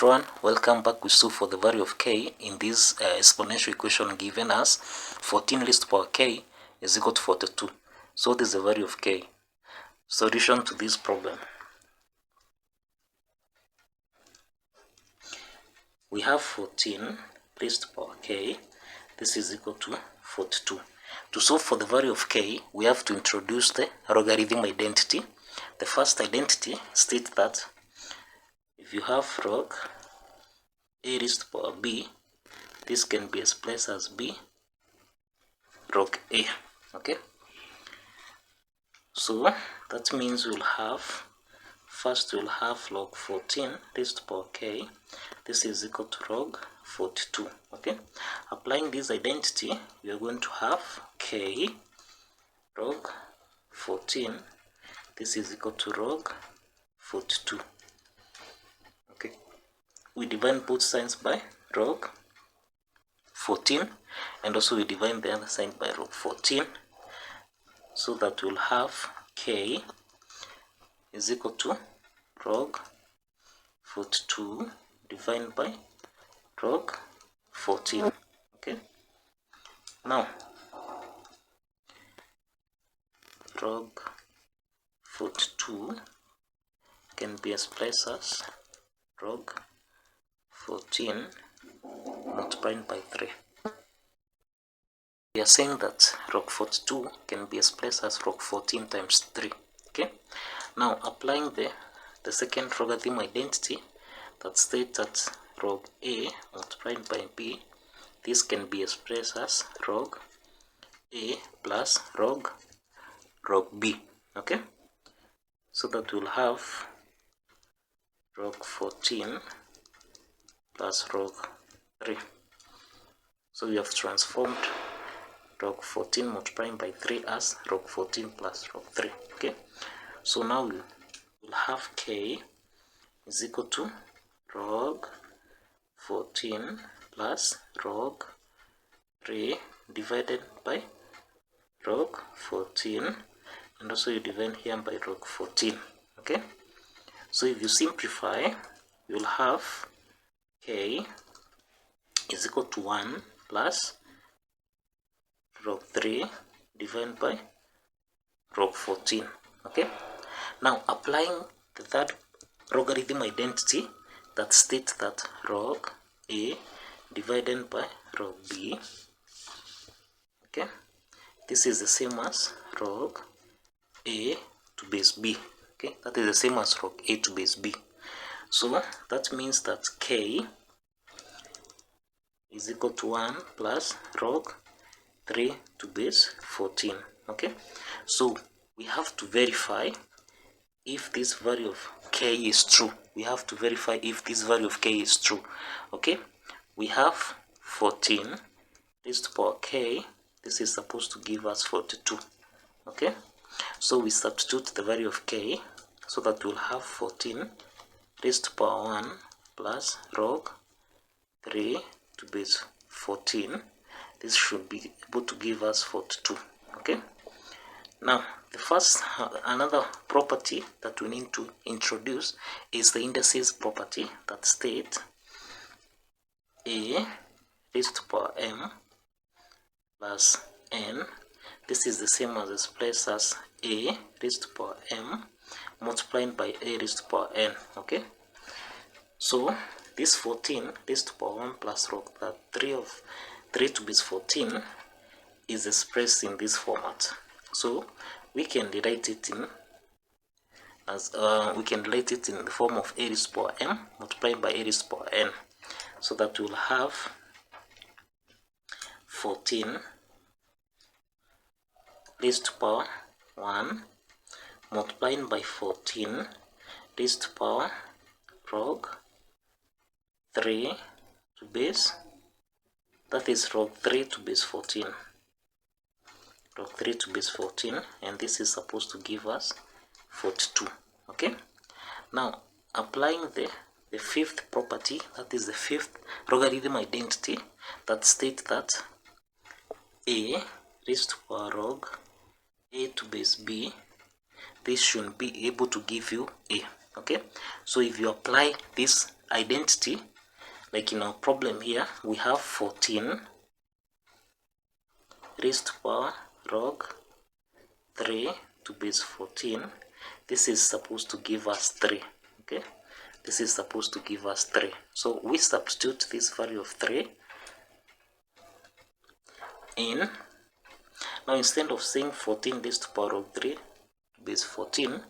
everyone, welcome back. We solve for the value of k in this exponential equation given as 14 raised to power k is equal to 42. So this is the value of k. Solution to this problem. We have 14 raised to power k. This is equal to 42. To solve for the value of k, we have to introduce the logarithm identity. The first identity states that if you have log a raised to power b, this can be expressed as b log a. Okay, so that means we'll have log 14 raised to power k. This is equal to log 42. Okay, applying this identity, we are going to have k log 14. This is equal to log 42. Okay, we divide both sides by log 14, and also we divide the other side by log 14, so that we'll have k is equal to log 42 divided by log 14. Okay, now log 42 can be expressed as log 14 multiplied by 3. We are saying that log 42 can be expressed as log 14 times 3. Okay, now applying the second logarithm identity that states that log a multiplied by b, this can be expressed as log a plus log b. Okay, so that we'll have log 14 plus log 3. So we have transformed log 14 multiplying by 3 as log 14 plus log 3. Okay, so now we will have k is equal to log 14 plus log 3 divided by log 14, and also you divide here by log 14. Okay, so if you simplify, you'll have k is equal to 1 plus log 3 divided by log 14. Okay, now applying the third logarithm identity that states that log a divided by log b, okay, this is the same as log a to base b. Okay, that is the same as log a to base b. So that means that k is equal to 1 plus log 3 to base 14. Okay, so we have to verify if this value of k is true. We have to verify if this value of k is true. Okay, we have 14 raised to power k. This is supposed to give us 42. Okay, so we substitute the value of k, so that we'll have 14 raised to power 1 plus log 3 to base 14. This should be able to give us 42. Okay, now the first another property that we need to introduce is the indices property that states a raised to power m plus n. This is the same as expressed as a raised to power m multiplied by a raised to power n. Okay, so this 14 raised to power 1 plus log 3 to base 14 is expressed in this format. So we can write it in as in the form of a raised to power m multiplied by a raised to power n, so that we'll have 14 raised to power 1 multiplied by 14 raised to power log 3 to base, that is log 3 to base 14, log 3 to base 14, and this is supposed to give us 42. Okay, now applying the fifth property, that is the fifth logarithm identity that states that a raised to power log a to base b, this should be able to give you a. Okay, so if you apply this identity, like in our problem here, we have 14 raised to power log 3 to base 14. This is supposed to give us 3. Okay, this is supposed to give us 3. So we substitute this value of 3 in. Now instead of saying 14 raised to power of 3 base 14,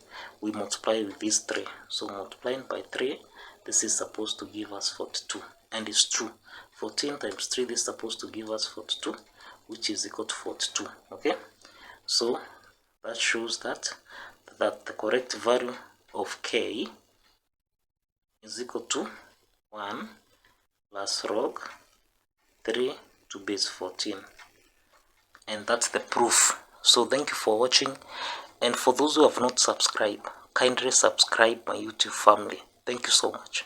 we multiply with this 3. So multiplying by 3, this is supposed to give us 42. And it's true. 14 times 3, this is supposed to give us 42, which is equal to 42. Okay, so that shows that the correct value of k is equal to 1 plus log 3 to base 14. And that's the proof. So thank you for watching, and for those who have not subscribed, kindly subscribe my YouTube family. Thank you so much.